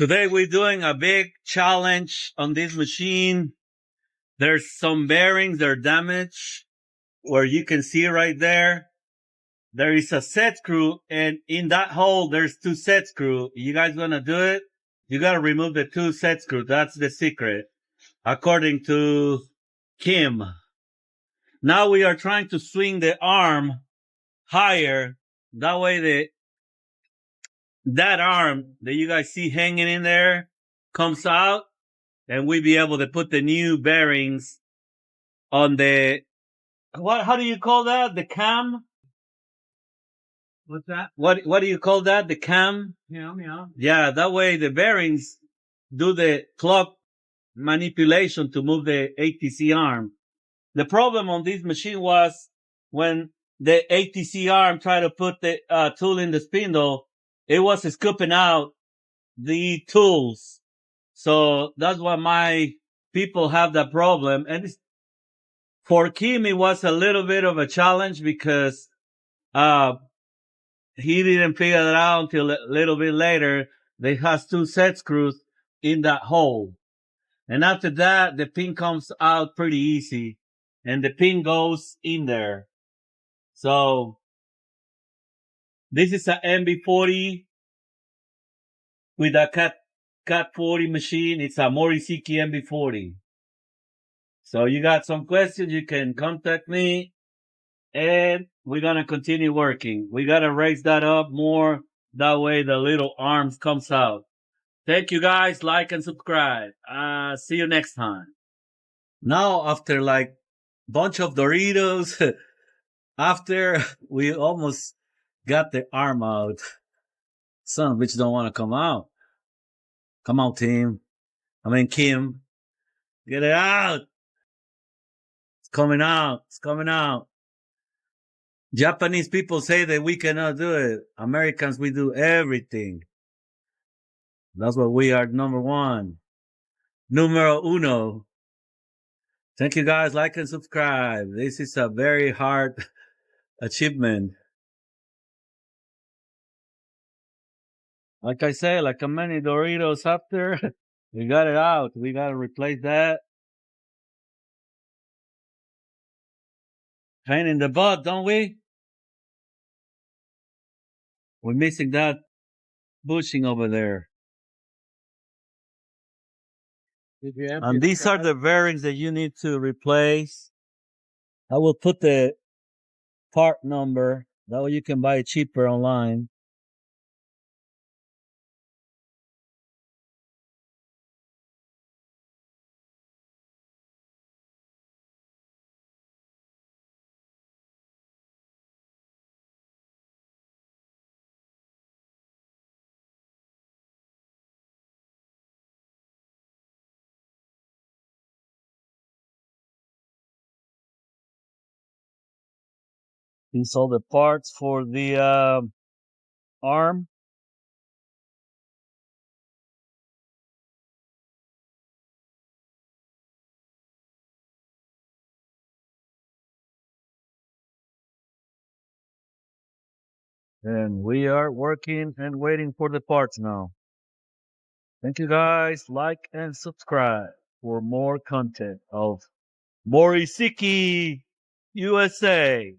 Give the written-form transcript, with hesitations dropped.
Today we're doing a big challenge on this machine. There's some bearings that are damaged where you can see right there. There is a set screw and in that hole there's two set screw. You guys gonna do it? You gotta remove the two set screws. That's the secret. According to Kim. Now we are trying to swing the arm higher. That way that arm that you guys see hanging in there comes out and we be able to put the new bearings on the, how do you call that? The cam? What's that? What do you call that? The cam? Yeah. Yeah, that way the bearings do the clock manipulation to move the ATC arm. The problem on this machine was when the ATC arm tried to put the tool in the spindle, it was scooping out the tools. So that's why my people have that problem. And for Kim, it was a little bit of a challenge because he didn't figure it out until a little bit later. They has two set screws in that hole. And after that, the pin comes out pretty easy. And the pin goes in there. So this is a MV-40 with a Cat 40 machine. It's a moriseiki MV-40. So you got some questions, you can contact me and we're going to continue working. We got to raise that up more. That way the little arms comes out. Thank you guys. Like and subscribe. See you next time. Now after like bunch of Doritos, after we almost got the arm out, son of a bitch don't want to come out. Come on, team. Kim. Get it out. It's coming out. It's coming out. Japanese people say that we cannot do it. Americans, we do everything. That's what we are, number one. Numero uno. Thank you guys. Like and subscribe. This is a very hard achievement. Like I say, like a many Doritos after, we got it out. We got to replace that. Pain in the butt, don't we? We're missing that bushing over there. And these are the bearings that you need to replace. I will put the part number. That way you can buy it cheaper online. These are the parts for the arm. And we are working and waiting for the parts now. Thank you guys. Like and subscribe for more content of moriseiki USA.